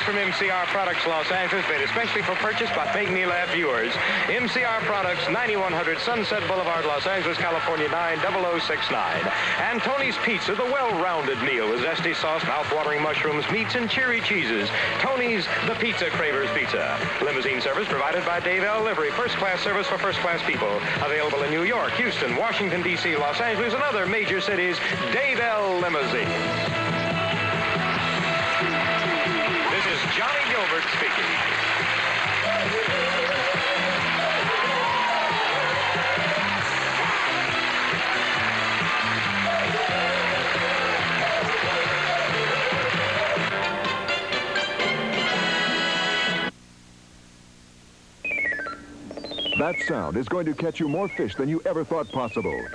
from MCR Products Los Angeles, made especially for purchase by Make Me Laugh viewers. MCR Products, 9100 Sunset Boulevard, Los Angeles, California, 90069. And Tony's Pizza, the well-rounded meal with zesty sauce, mouth-watering mushrooms, meats, and cheery cheeses. Tony's, the Pizza Cravers Pizza. Limousine service provided by Dave L. Livery. First-class service for first-class people. Available in New York, Houston, Washington, D.C., Los Angeles, and other major cities. Dave L. Limousine. This is Johnny Gilbert speaking. That sound is going to catch you more fish than you ever thought possible.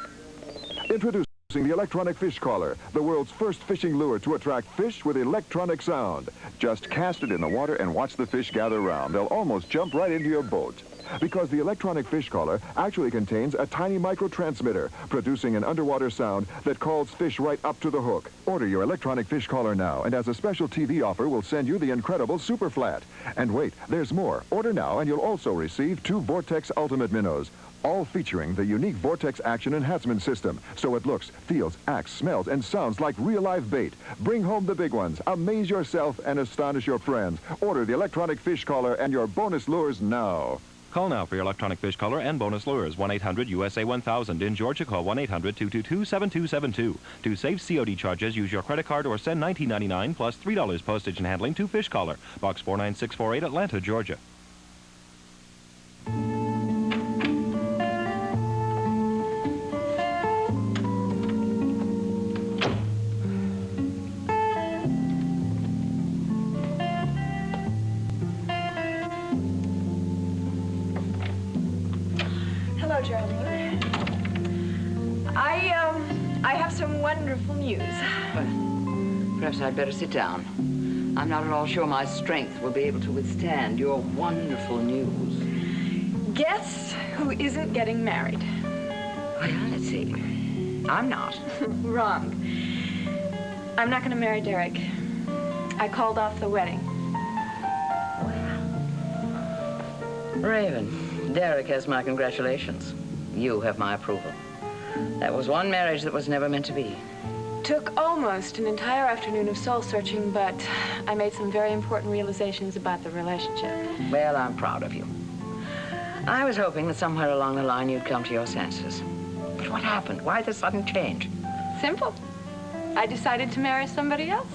Introducing the electronic fish caller, the world's first fishing lure to attract fish with electronic sound. Just cast it in the water and watch the fish gather round. They'll almost jump right into your boat. Because the electronic fish caller actually contains a tiny microtransmitter, producing an underwater sound that calls fish right up to the hook. Order your electronic fish caller now, and as a special TV offer, we'll send you the incredible Super Flat. And wait, there's more. Order now, and you'll also receive 2 Vortex Ultimate Minnows, all featuring the unique Vortex Action Enhancement System, so it looks, feels, acts, smells, and sounds like real live bait. Bring home the big ones. Amaze yourself and astonish your friends. Order the electronic fish caller and your bonus lures now. Call now for your electronic fish caller and bonus lures. 1-800-USA-1000. In Georgia, call 1-800-222-7272. To save COD charges, use your credit card or send $19.99 plus $3 postage and handling to Fish Caller. Box 49648, Atlanta, Georgia. Hello, Geraldine. I have some wonderful news. Well, perhaps I'd better sit down. I'm not at all sure my strength will be able to withstand your wonderful news. Guess who isn't getting married? Well, let's see. I'm not. Wrong. I'm not going to marry Derek. I called off the wedding. Raven, Derek has my congratulations. You have my approval. That was one marriage that was never meant to be. Took almost an entire afternoon of soul searching, but I made some very important realizations about the relationship. Well, I'm proud of you. I was hoping that somewhere along the line you'd come to your senses. But what happened? Why the sudden change? Simple. I decided to marry somebody else.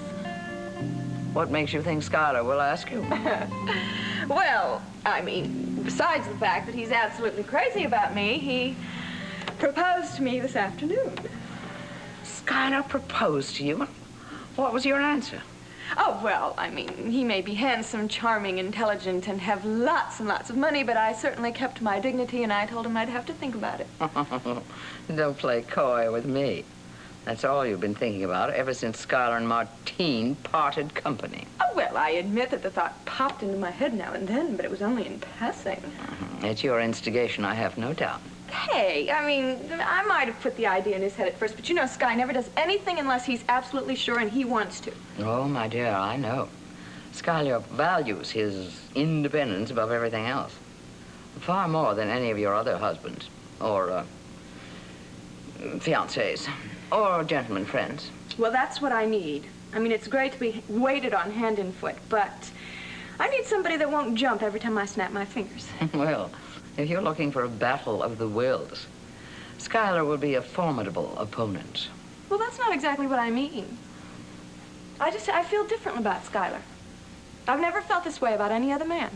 What makes you think Skylar will ask you? Well, I mean, besides the fact that he's absolutely crazy about me, he proposed to me this afternoon. Skylar proposed to you? What was your answer? Oh, well, I mean, he may be handsome, charming, intelligent, and have lots and lots of money, but I certainly kept my dignity, and I told him I'd have to think about it. Don't play coy with me. That's all you've been thinking about ever since Skylar and Martine parted company. Oh, well, I admit that the thought popped into my head now and then, but it was only in passing. At your instigation, I have no doubt. Hey, I mean, I might have put the idea in his head at first, but you know, Sky never does anything unless he's absolutely sure and he wants to. Oh, my dear, I know. Skylar values his independence above everything else. Far more than any of your other husbands, or, fiancés, or gentlemen friends. Well, that's what I need. I mean, it's great to be waited on hand and foot, but I need somebody that won't jump every time I snap my fingers. Well, if you're looking for a battle of the wills, Skylar will be a formidable opponent. Well, that's not exactly what I mean. I feel differently about Skylar. I've never felt this way about any other man.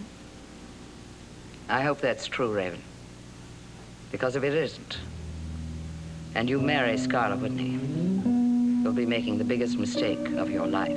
I hope that's true, Raven. Because if it isn't, and you marry Skylar Whitney, you'll be making the biggest mistake of your life.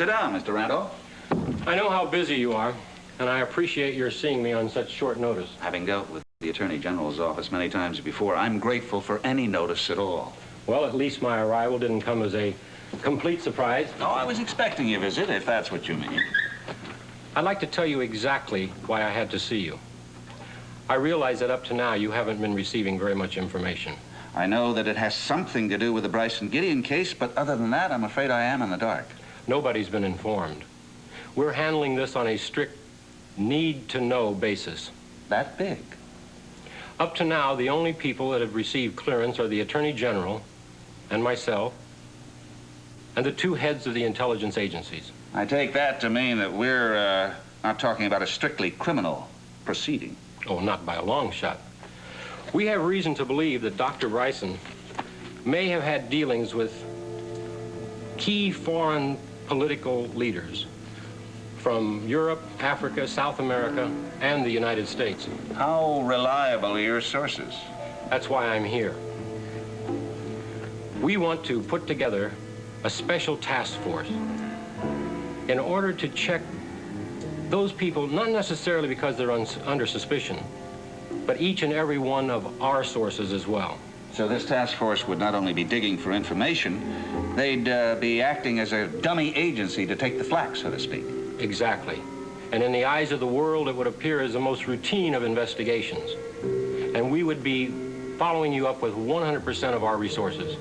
Sit down, Mr. Randolph. I know how busy you are, and I appreciate your seeing me on such short notice. Having dealt with the Attorney General's office many times before, I'm grateful for any notice at all. Well, at least my arrival didn't come as a complete surprise. No, I was expecting your visit, if that's what you mean. I'd like to tell you exactly why I had to see you. I realize that up to now you haven't been receiving very much information. I know that it has something to do with the Bryson Gideon case, but other than that, I'm afraid I am in the dark. Nobody's been informed. We're handling this on a strict need-to-know basis. That big? Up to now, the only people that have received clearance are the Attorney General and myself and the two heads of the intelligence agencies. I take that to mean that we're not talking about a strictly criminal proceeding. Oh, not by a long shot. We have reason to believe that Dr. Bryson may have had dealings with key foreign political leaders from Europe, Africa, South America, and the United States. How reliable are your sources? That's why I'm here. We want to put together a special task force in order to check those people, not necessarily because they're under suspicion, but each and every one of our sources as well. So this task force would not only be digging for information, they'd be acting as a dummy agency to take the flak, so to speak. Exactly. And in the eyes of the world, it would appear as the most routine of investigations. And we would be following you up with 100% of our resources.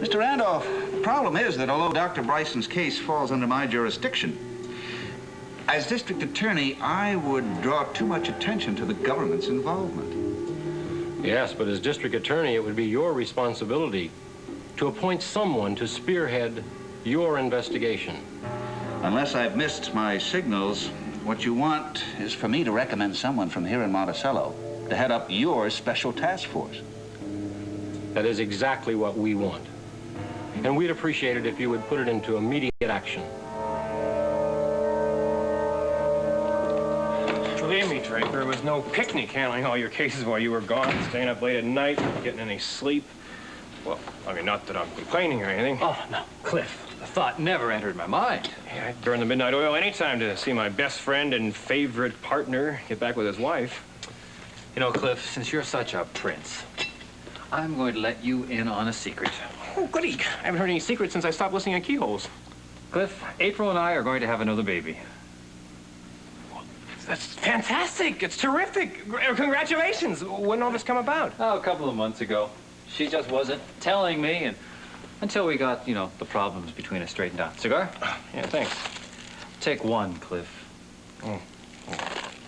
Mr. Randolph, the problem is that although Dr. Bryson's case falls under my jurisdiction, as district attorney, I would draw too much attention to the government's involvement. Yes, but as district attorney, it would be your responsibility to appoint someone to spearhead your investigation. Unless I've missed my signals, what you want is for me to recommend someone from here in Monticello to head up your special task force. That is exactly what we want. And we'd appreciate it if you would put it into immediate action. Believe me, Draper, it was no picnic handling all your cases while you were gone, staying up late at night, not getting any sleep. Well, I mean, not that I'm complaining or anything. Oh, no, Cliff, the thought never entered my mind. Yeah, I'd burn the midnight oil anytime to see my best friend and favorite partner get back with his wife. You know, Cliff, since you're such a prince, I'm going to let you in on a secret. Oh, goody. I haven't heard any secrets since I stopped listening on keyholes. Cliff, April and I are going to have another baby. That's fantastic. It's terrific. Congratulations. When did all this come about? Oh, a couple of months ago. She just wasn't telling me, and until we got, you know, the problems between us straightened out. Cigar? Yeah, thanks. Take one, Cliff. Oh.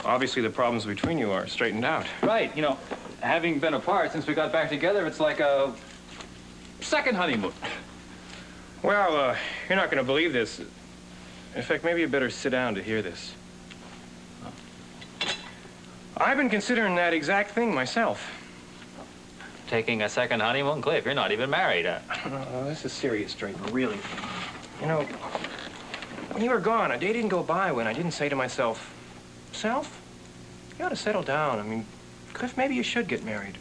Obviously, the problems between you are straightened out. Right. You know, having been apart since we got back together, it's like a second honeymoon. Well, you're not going to believe this. In fact, maybe you better sit down to hear this. I've been considering that exact thing myself. Taking a second honeymoon? Cliff, you're not even married, huh? No, this is serious, Draper, really. You know, when you were gone, a day didn't go by when I didn't say to myself, Self, you ought to settle down. I mean, Cliff, maybe you should get married.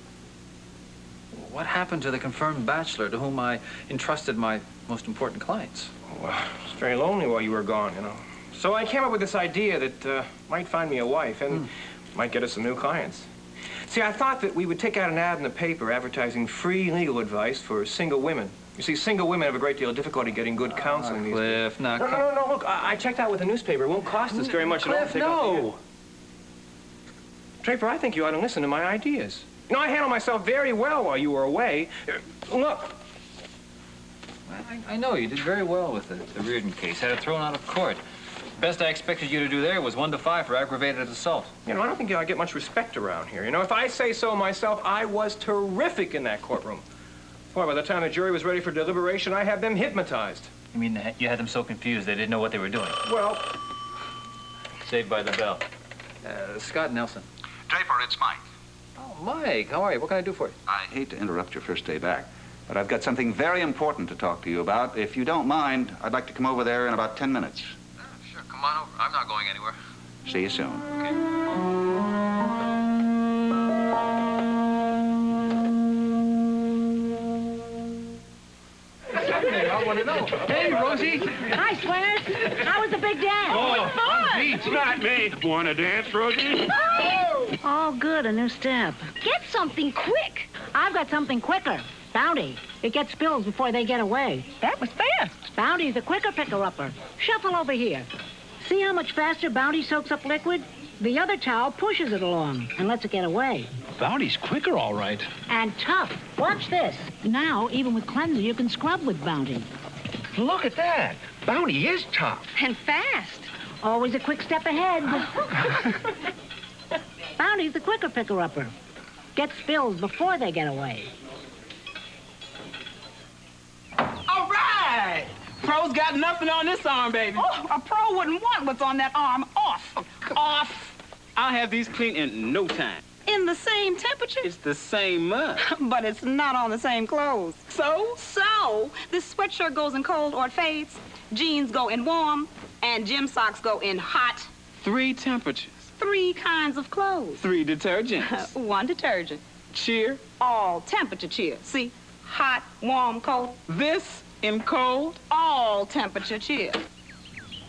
What happened to the confirmed bachelor to whom I entrusted my most important clients? Well, I was very lonely while you were gone, you know. So I came up with this idea that might find me a wife and might get us some new clients. See, I thought that we would take out an ad in the paper advertising free legal advice for single women. You see, single women have a great deal of difficulty getting good counseling these days. Cliff, now... No, look, I checked out with the newspaper. It won't cost us very much at all to Cliff, take out the no! ad. Draper, I think you ought to listen to my ideas. You know, I handled myself very well while you were away. Look. I know, you did very well with the Reardon case. Had it thrown out of court. Best I expected you to do there was 1 to 5 for aggravated assault. You know, I don't think I get much respect around here. You know, if I say so myself, I was terrific in that courtroom. Boy, by the time the jury was ready for deliberation, I had them hypnotized. You mean you had them so confused they didn't know what they were doing? Well... Saved by the bell. Scott Nelson. Draper, it's Mike. Oh, Mike, how are you? What can I do for you? I hate to interrupt your first day back, but I've got something very important to talk to you about. If you don't mind, I'd like to come over there in about 10 minutes. Sure, come on over. I'm not going anywhere. See you soon. What want to know. Hey, Rosie. Hi, Swingers. How was the big dance? Oh, fun. Not me. Want to dance, Rosie? Oh, good, a new step. Get something quick. I've got something quicker. Bounty. It gets spills before they get away. That was fast. Bounty's the quicker picker-upper. Shuffle over here. See how much faster Bounty soaks up liquid? The other towel pushes it along and lets it get away. Bounty's quicker, all right. And tough. Watch this. Now, even with cleanser, you can scrub with Bounty. Look at that. Bounty is tough. And fast. Always a quick step ahead. Bounty's the quicker picker-upper. Get spills before they get away. All right. Pro's got nothing on this arm, baby. Oh, a pro wouldn't want what's on that arm off. Off. I'll have these clean in no time. In the same temperature? It's the same month. But it's not on the same clothes. So? So, this sweatshirt goes in cold or it fades. Jeans go in warm. And gym socks go in hot. 3 temperatures. 3 kinds of clothes. 3 detergents. 1 detergent. Cheer. All temperature cheer. See? Hot, warm, cold. This in cold. All temperature cheer.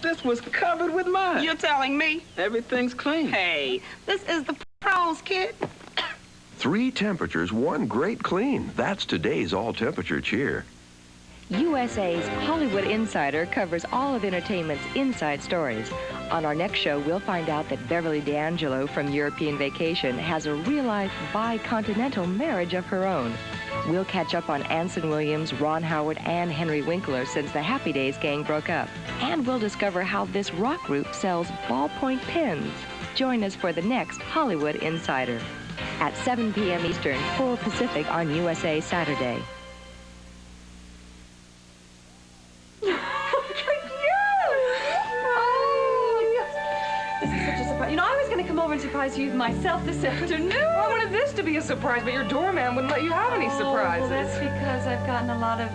This was covered with mud. You're telling me? Everything's clean. Hey, this is the pros, kid. 3 temperatures, 1 great clean. That's today's all-temperature cheer. USA's Hollywood Insider covers all of entertainment's inside stories. On our next show, we'll find out that Beverly D'Angelo from European Vacation has a real-life bi-continental marriage of her own. We'll catch up on Anson Williams, Ron Howard, and Henry Winkler since the Happy Days gang broke up. And we'll discover how this rock group sells ballpoint pens. Join us for the next Hollywood Insider at 7 p.m. Eastern, 4 Pacific on USA Saturday. You know, I was going to come over and surprise you myself this afternoon. I wanted this to be a surprise, but your doorman wouldn't let you have any surprises. Well, that's because I've gotten a lot of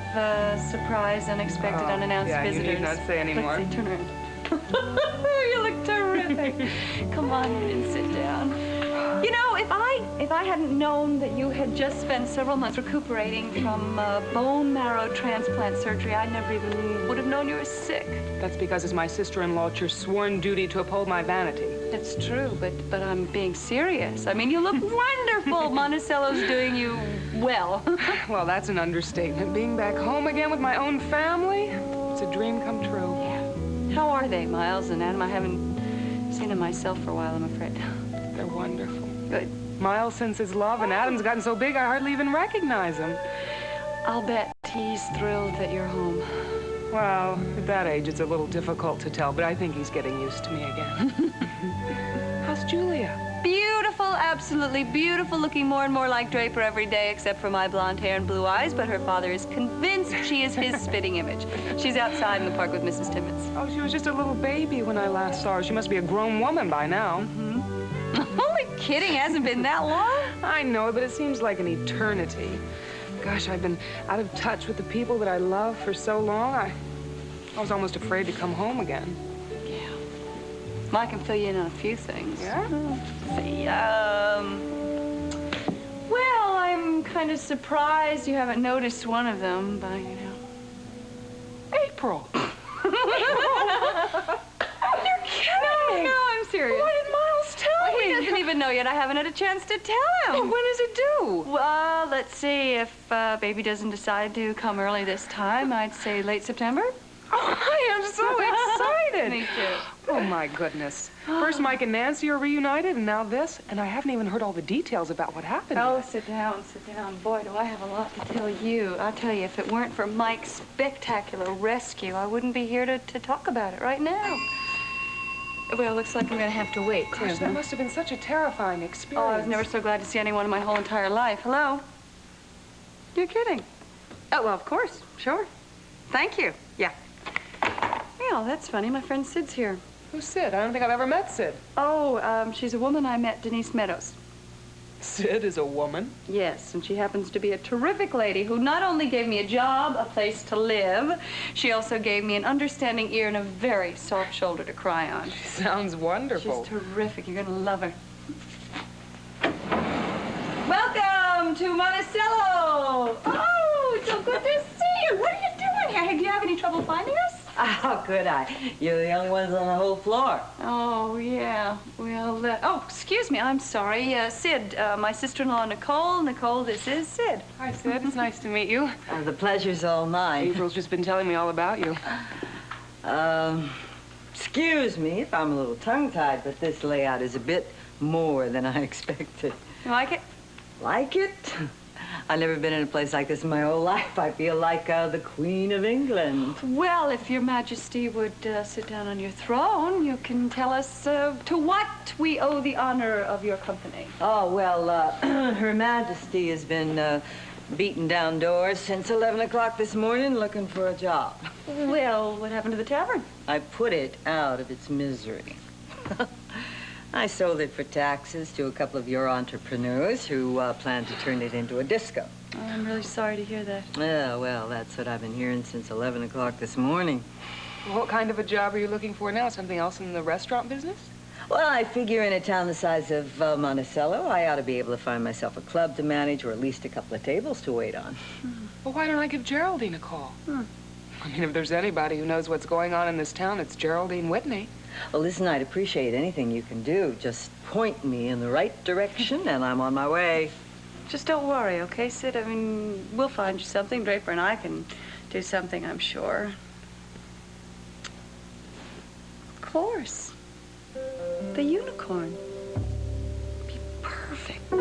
surprise, unexpected, unannounced visitors. You need not say anymore. Let's see, turn around. You look terrific. Come on in and sit down. You know, if I hadn't known that you had just spent several months recuperating from bone marrow transplant surgery, I never even would have known you were sick. That's because as my sister-in-law, it's your sworn duty to uphold my vanity. It's true, but I'm being serious. I mean, you look wonderful. Monticello's doing you well. Well, that's an understatement. Being back home again with my own family, it's a dream come true. Yeah. How are they, Miles and Adam? I haven't seen them myself for a while, I'm afraid. They're wonderful. Good. Miles sends his love, and Adam's gotten so big I hardly even recognize him. I'll bet he's thrilled that you're home. Well, at that age, it's a little difficult to tell, but I think he's getting used to me again. How's Julia? Beautiful, absolutely beautiful, looking more and more like Draper every day, except for my blonde hair and blue eyes, but her father is convinced she is his spitting image. She's outside in the park with Mrs. Timmons. Oh, she was just a little baby when I last saw her. She must be a grown woman by now. Only kidding, hasn't been that long. I know, but it seems like an eternity. Gosh, I've been out of touch with the people that I love for so long. I was almost afraid to come home again. Yeah. Well, I can fill you in on a few things. Yeah? See, well, I'm kind of surprised you haven't noticed one of them, but, you know. April. You're kidding. No, I'm serious. Why did Miles tell me? He doesn't even know yet. I haven't had a chance to tell him. When does it due? Well, let's see. If baby doesn't decide to come early this time, I'd say late September. Oh, I am so excited. Me too. Oh, my goodness. First, Mike and Nancy are reunited, and now this, and I haven't even heard all the details about what happened. Oh, yet. sit down, sit down. Boy, do I have a lot to tell you. I'll tell you, if it weren't for Mike's spectacular rescue, I wouldn't be here to talk about it right now. Well, looks like I'm going to have to wait, too. Gosh, that must have been such a terrifying experience. Oh, I was never so glad to see anyone in my whole entire life. Hello? You're kidding. Oh, well, of course. Sure. Thank you. Yeah. Well, that's funny. My friend Sid's here. Who's Sid? I don't think I've ever met Sid. Oh, she's a woman I met, Denise Meadows. Sid is a woman? Yes, and she happens to be a terrific lady who not only gave me a job, a place to live, she also gave me an understanding ear and a very soft shoulder to cry on. She sounds wonderful. She's terrific. You're going to love her. Welcome to Monticello. Oh, it's so good to see you. What are you doing here? Hey, do you have How could I? You're the only ones on the whole floor. Oh, yeah. Well, oh, excuse me. I'm sorry. Sid, my sister-in-law, Nicole. Nicole, this is Sid. Hi, Sid. It's nice to meet you. The pleasure's all mine. April's just been telling me all about you. Excuse me if I'm a little tongue-tied, but this layout is a bit more than I expected. You like it? Like it? I've never been in a place like this in my whole life. I feel like the Queen of England. Well, if Your Majesty would sit down on your throne, you can tell us to what we owe the honor of your company. Oh, well, Her Majesty has been beating down doors since 11 o'clock this morning looking for a job. Well, what happened to the tavern? I put it out of its misery. I sold it for taxes to a couple of your entrepreneurs who plan to turn it into a disco. Oh, I'm really sorry to hear that. Yeah, well, that's what I've been hearing since 11 o'clock this morning. Well, what kind of a job are you looking for now? Something else in the restaurant business? Well, I figure in a town the size of Monticello, I ought to be able to find myself a club to manage or at least a couple of tables to wait on. Well, why don't I give Geraldine a call? I mean, if there's anybody who knows what's going on in this town, it's Geraldine Whitney. Well, listen, I'd appreciate anything you can do. Just point me in the right direction, and I'm on my way. Just don't worry, okay, Sid? I mean, we'll find you something. Draper and I can do something, I'm sure. Of course. The unicorn. Be perfect.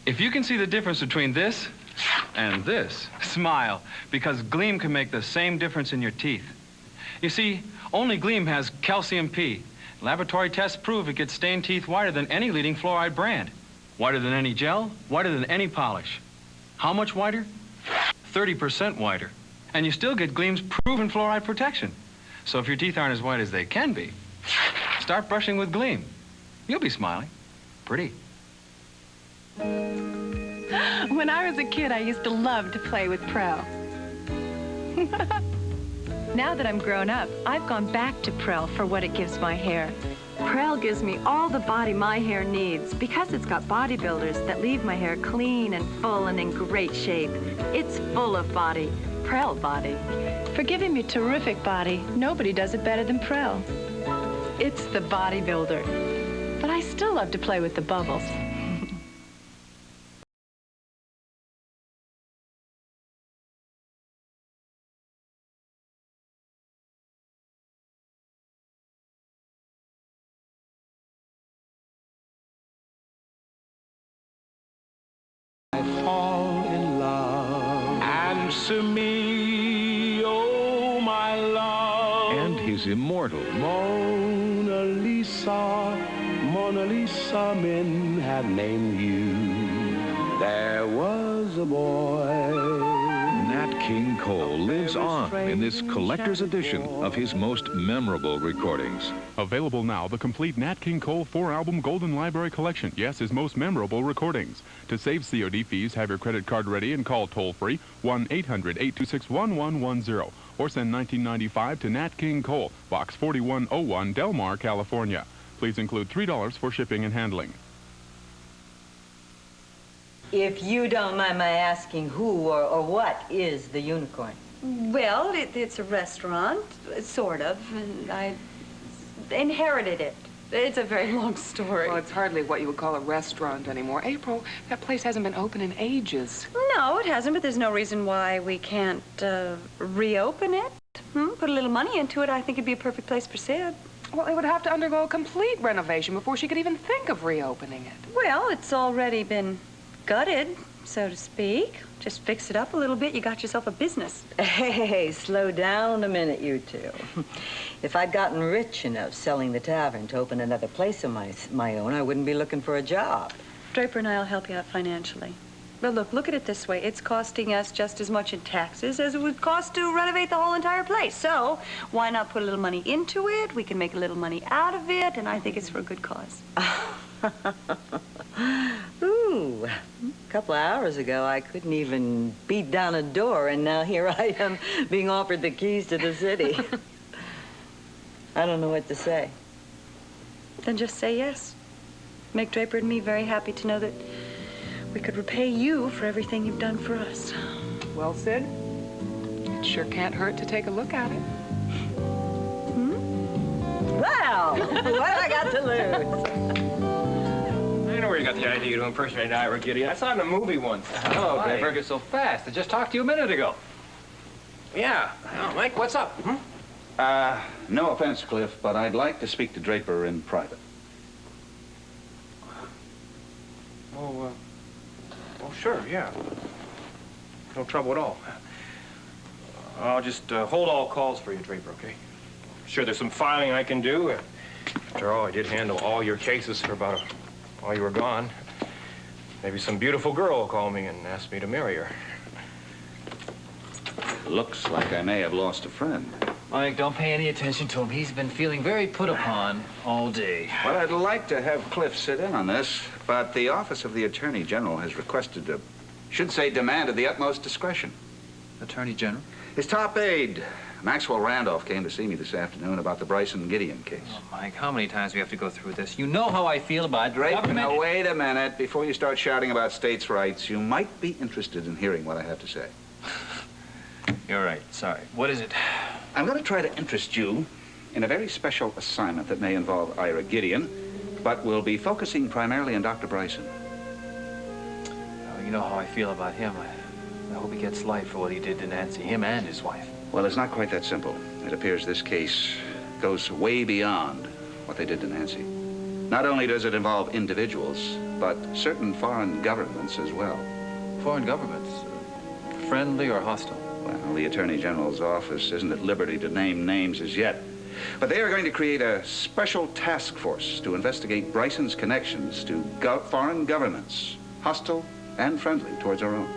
If you can see the difference between this and this, smile, because Gleam can make the same difference in your teeth. You see, only Gleam has calcium P. Laboratory tests prove it gets stained teeth whiter than any leading fluoride brand. Whiter than any gel, whiter than any polish. How much whiter? 30% whiter. And you still get Gleam's proven fluoride protection. So if your teeth aren't as white as they can be, start brushing with Gleam. You'll be smiling. Pretty. When I was a kid, I used to love to play with Prel. Now that I'm grown up, I've gone back to Prel for what it gives my hair. Prel gives me all the body my hair needs because it's got bodybuilders that leave my hair clean and full and in great shape. It's full of body. Prel body. For giving me terrific body, nobody does it better than Prel. It's the bodybuilder. But I still love to play with the bubbles. Fall in love. Answer me, oh my love. And his immortal Mona Lisa, men have named you. There was a boy. Nat King Cole lives on in this collector's edition of his most memorable recordings. Available now, the complete Nat King Cole 4-album Golden Library collection. Yes, his most memorable recordings. To save COD fees, have your credit card ready and call toll-free 1-800-826-1110 or send $19.95 to Nat King Cole, Box 4101, Del Mar, California. Please include $3 for shipping and handling. If you don't mind my asking who or what is the unicorn? Well, it's a restaurant, sort of, and I inherited it. It's a very long story. Well, it's hardly what you would call a restaurant anymore. April, that place hasn't been open in ages. No, it hasn't, but there's no reason why we can't reopen it. Put a little money into it. I think it'd be a perfect place for Sid. Well, it would have to undergo a complete renovation before she could even think of reopening it. Well, it's already been gutted, so to speak. Just fix it up a little bit, you got yourself a business. Hey, slow down a minute, you two. If I'd gotten rich enough selling the tavern to open another place of my own, I wouldn't be looking for a job. Draper and I will help you out financially. But look at it this way. It's costing us just as much in taxes as it would cost to renovate the whole entire place. So why not put a little money into it? We can make a little money out of it, and I think it's for a good cause. Ooh, a couple of hours ago, I couldn't even beat down a door, and now here I am being offered the keys to the city. I don't know what to say. Then just say yes. make Draper and me very happy to know that we could repay you for everything you've done for us. Well, Sid, it sure can't hurt to take a look at it. Well, what have I got to lose? I know where you got the idea to impersonate Ira Gideon. I saw it in a movie once. Hello, Draper. You're so fast. I just talked to you a minute ago. Yeah. Oh, Mike, what's up? No offense, Cliff, but I'd like to speak to Draper in private. Oh, sure, yeah. No trouble at all. I'll just hold all calls for you, Draper, okay? Sure, there's some filing I can do. After all, I did handle all your cases for about while you were gone. Maybe some beautiful girl will call me and ask me to marry her. Looks like I may have lost a friend. Mike, don't pay any attention to him. He's been feeling very put upon all day. Well, I'd like to have Cliff sit in on this, but the Office of the Attorney General has requested demanded the utmost discretion. Attorney General? His top aide, Maxwell Randolph, came to see me this afternoon about the Bryson Gideon case. Oh, Mike, how many times do we have to go through this? You know how I feel about Draper, now wait a minute. Before you start shouting about states' rights, you might be interested in hearing what I have to say. You're right. Sorry. What is it? I'm going to try to interest you in a very special assignment that may involve Ira Gideon, but will be focusing primarily on Dr. Bryson. Oh, you know how I feel about him. I hope he gets life for what he did to Nancy, him and his wife. Well, it's not quite that simple. It appears this case goes way beyond what they did to Nancy. Not only does it involve individuals, but certain foreign governments as well. Foreign governments? Friendly or hostile? Well, the Attorney General's office isn't at liberty to name names as yet. But they are going to create a special task force to investigate Bryson's connections to foreign governments, hostile and friendly towards our own.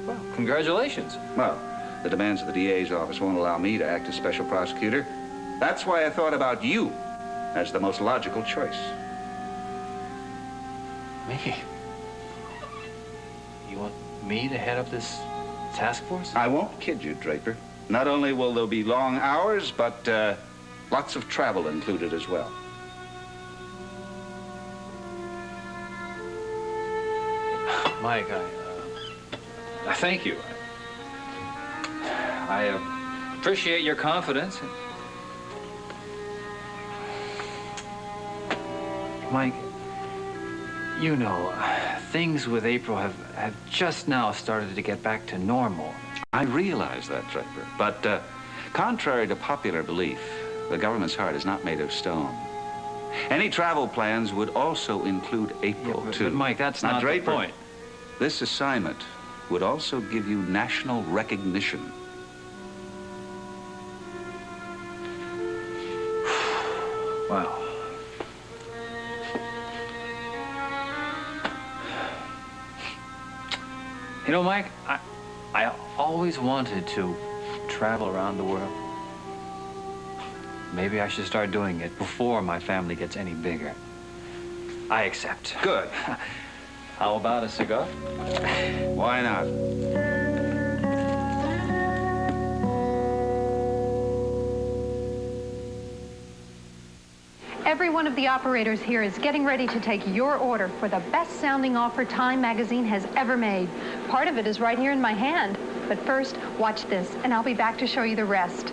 Well, congratulations. Well, the demands of the DA's office won't allow me to act as special prosecutor. That's why I thought about you as the most logical choice. Me? You want me to head up this task force? I won't kid you, Draper. Not only will there be long hours, but lots of travel included as well. Mike, I thank you. I appreciate your confidence. Mike, you know, things with April have just now started to get back to normal. I realize that, Draper, but contrary to popular belief, the government's heart is not made of stone. Any travel plans would also include April, too. But Mike, that's not Draper, the point. This assignment would also give you national recognition. Wow. You know, Mike, I always wanted to travel around the world. Maybe I should start doing it before my family gets any bigger. I accept. Good. How about a cigar? Why not? Every one of the operators here is getting ready to take your order for the best-sounding offer Time magazine has ever made. Part of it is right here in my hand. But first, watch this, and I'll be back to show you the rest.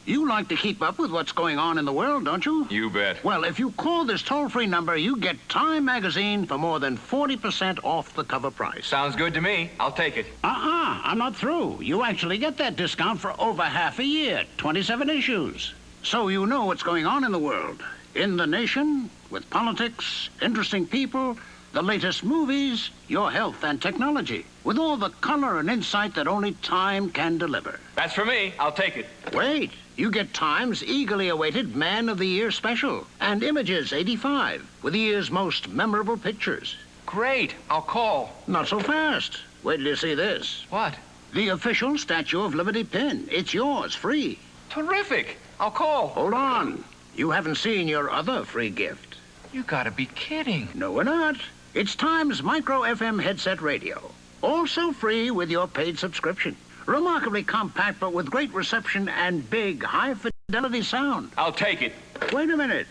You like to keep up with what's going on in the world, don't you? You bet. Well, if you call this toll-free number, you get Time magazine for more than 40% off the cover price. Sounds good to me. I'll take it. I'm not through. You actually get that discount for over half a year, 27 issues. So you know what's going on in the world. In the nation, with politics, interesting people, the latest movies, your health and technology, with all the color and insight that only Time can deliver. That's for me. I'll take it. Wait, you get Time's eagerly awaited Man of the Year special and Images 85 with the year's most memorable pictures. Great. I'll call. Not so fast. Wait till you see this. What? The official Statue of Liberty pin. It's yours, free. Terrific. I'll call. Hold on. You haven't seen your other free gift. You gotta be kidding. No, we're not. It's Time's Micro FM headset radio. Also free with your paid subscription. Remarkably compact, but with great reception and big, high-fidelity sound. I'll take it. Wait a minute.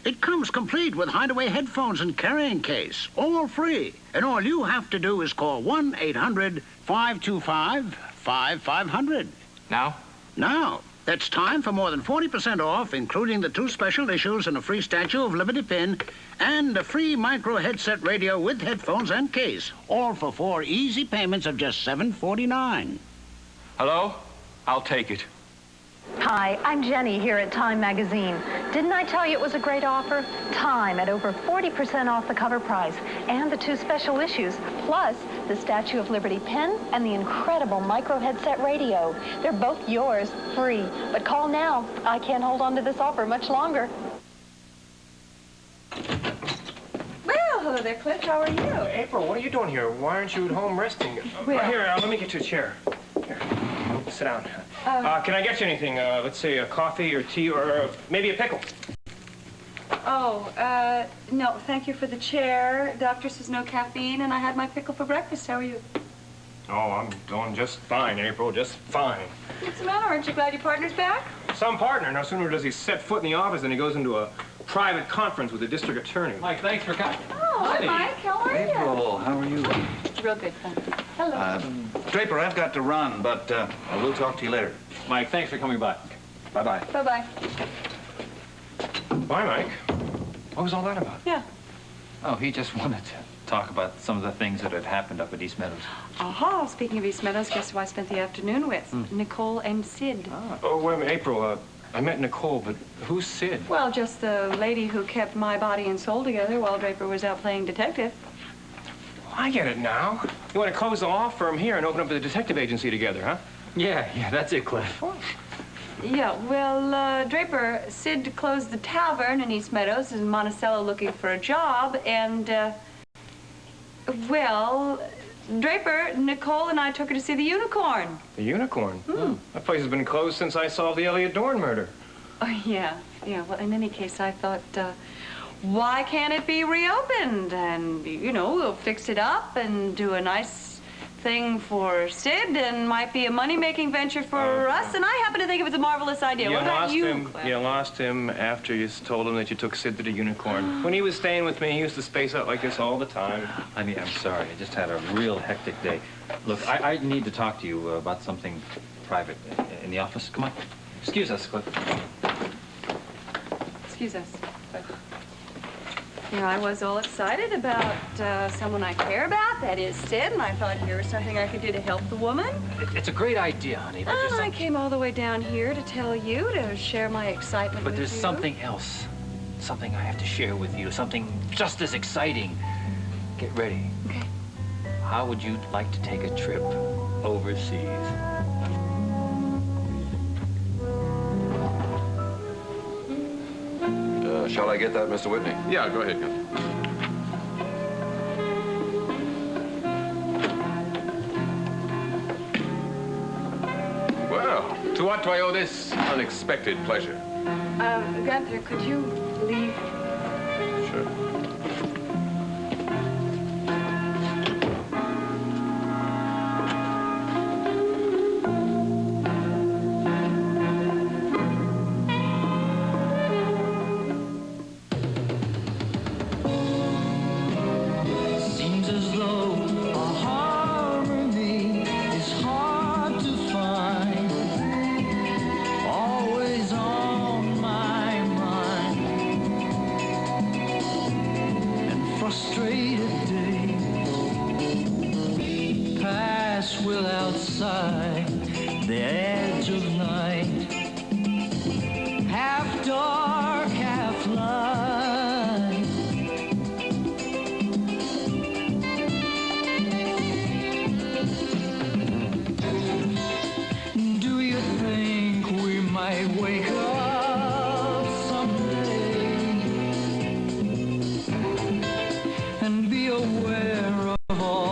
It comes complete with hideaway headphones and carrying case, all free. And all you have to do is call 1-800-525-5500. Now? Now. That's time for more than 40% off, including the 2 special issues and a free Statue of Liberty pin and a free micro headset radio with headphones and case. All for 4 easy payments of just $7.49. Hello? I'll take it. Hi, I'm Jenny here at Time Magazine. Didn't I tell you it was a great offer? Time at over 40% off the cover price and the 2 special issues, plus the Statue of Liberty pen and the incredible micro headset radio. They're both yours, free. But call now. I can't hold on to this offer much longer. Well, hello there, Cliff. How are you? April, what are you doing here? Why aren't you at home resting? Well- Here, let me get you a chair. Here, sit down. Can I get you anything? Let's say a coffee or tea or maybe a pickle. No, thank you for the chair. Doctor says no caffeine, and I had my pickle for breakfast. How are you? Oh, I'm doing just fine, April, just fine. What's the matter? Aren't you glad your partner's back? Some partner. No sooner does he set foot in the office than he goes into a private conference with the district attorney. Mike, thanks for coming. Oh, hi, Mike. How are you? April, how are you? Real good, thanks. Hello. Draper, I've got to run, but I will talk to you later. Mike, thanks for coming by. Bye-bye. Bye-bye. Bye, Mike. What was all that about? Yeah. Oh, he just wanted to talk about some of the things that had happened up at East Meadows. Aha, speaking of East Meadows, guess who I spent the afternoon with? Nicole and Sid. Oh, wait a minute, April. I met Nicole, but who's Sid? Well, just the lady who kept my body and soul together while Draper was out playing detective. I get it now. You want to close the law firm here and open up a detective agency together, huh? Yeah, that's it, Cliff. Yeah, well, Draper, Sid closed the tavern in East Meadows in Monticello looking for a job, and, well, Draper, Nicole and I took her to see the Unicorn. The Unicorn? That place has been closed since I solved the Elliot Dorn murder. Oh, yeah. Well, in any case, I thought, why can't it be reopened? And, you know, we'll fix it up and do a nice thing for Sid and might be a money-making venture for us. And I happen to think it was a marvelous idea. What about you, Cliff? You lost him after you told him that you took Sid to the Unicorn. When he was staying with me, he used to space out like this all the time. Honey, I'm sorry. I just had a real hectic day. Look, I need to talk to you about something private in the office. Come on. Excuse us, Cliff. Excuse us. You know, I was all excited about someone I care about, that is Sid, and I thought here was something I could do to help the woman. It's a great idea, honey. But I came all the way down here to tell you, to share my excitement with you. But there's something else. Something I have to share with you. Something just as exciting. Get ready. Okay. How would you like to take a trip overseas? Shall I get that, Mr. Whitney? Yeah, go ahead, Captain. Well, to what do I owe this unexpected pleasure? Gunther, could you leave? Sure. Of all